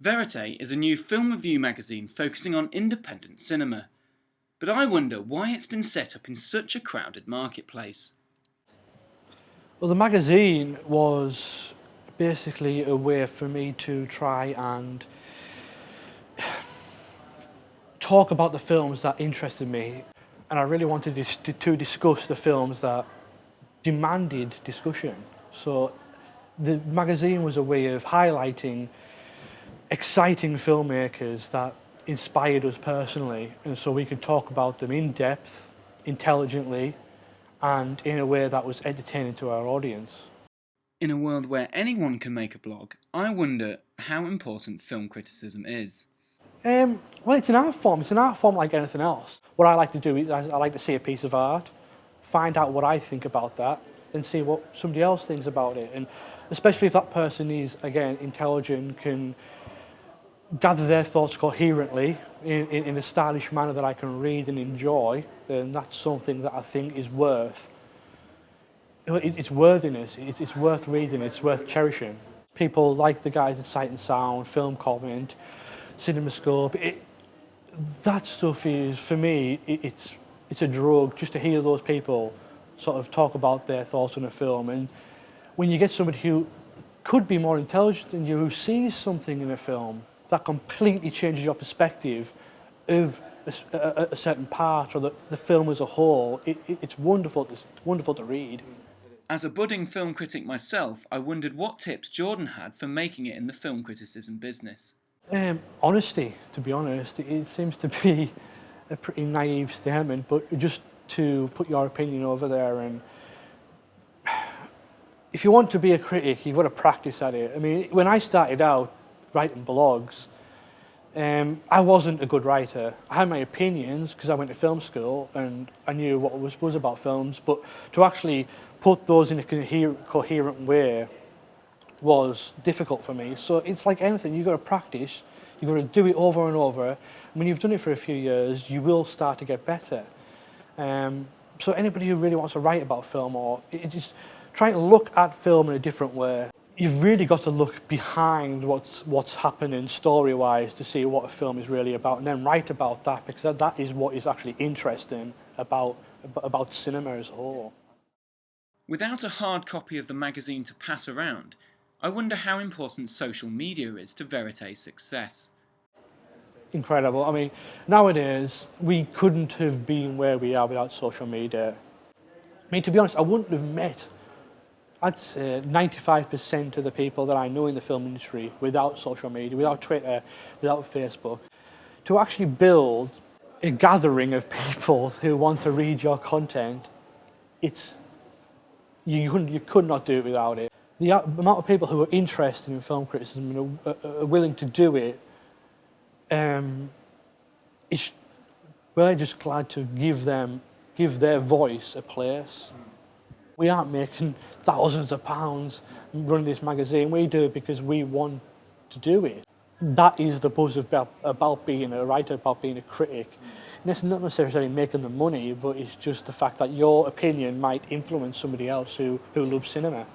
Verite is a new film review magazine focusing on independent cinema. But I wonder why it's been set up in such a crowded marketplace. Well, the magazine was basically a way for me to try and talk about the films that interested me. And I really wanted to discuss the films that demanded discussion. So the magazine was a way of highlighting exciting filmmakers that inspired us personally, and so we could talk about them in depth, intelligently, and in a way that was entertaining to our audience. In a world where anyone can make a blog, I wonder how important film criticism is. Well, it's an art form. It's an art form like anything else. What I like to do is I like to see a piece of art, find out what I think about that, and see what somebody else thinks about it. And especially if that person is, again, intelligent, can gather their thoughts coherently in a stylish manner that I can read and enjoy, then that's something that I think is worth. It's worthiness. It's worth reading. It's worth cherishing. People like the guys at Sight and Sound, Film Comment, CinemaScope. That stuff is, for me, it's a drug. Just to hear those people sort of talk about their thoughts on a film, and when you get somebody who could be more intelligent than you, who sees something in a film that completely changes your perspective of a certain part or the film as a whole, it's wonderful. It's wonderful to read. As a budding film critic myself, I wondered what tips Jordan had for making it in the film criticism business. Honesty, to be honest. It seems to be a pretty naive statement, but just to put your opinion over there. And if you want to be a critic, you've got to practice at it. I mean, when I started out writing blogs, I wasn't a good writer. I had my opinions because I went to film school and I knew what was about films, but to actually put those in a coherent way was difficult for me. So it's like anything, you've got to practice, you've got to do it over and over, and when you've done it for a few years, you will start to get better. So anybody who really wants to write about film, or just trying to look at film in a different way, you've really got to look behind what's happening story-wise to see what a film is really about, and then write about that, because that is what is actually interesting about cinema as a whole. Without a hard copy of the magazine to pass around, I wonder how important social media is to Verite's success. Incredible. I mean, nowadays, we couldn't have been where we are without social media. I mean, to be honest, I wouldn't have met, I'd say, 95% of the people that I know in the film industry without social media, without Twitter, without Facebook. To actually build a gathering of people who want to read your content, you could not do it without it. The amount of people who are interested in film criticism and are willing to do it, we're just glad to give their voice a place. We aren't making thousands of pounds running this magazine. We do it because we want to do it. That is the buzz about being a writer, about being a critic. And it's not necessarily making the money, but it's just the fact that your opinion might influence somebody else who loves cinema.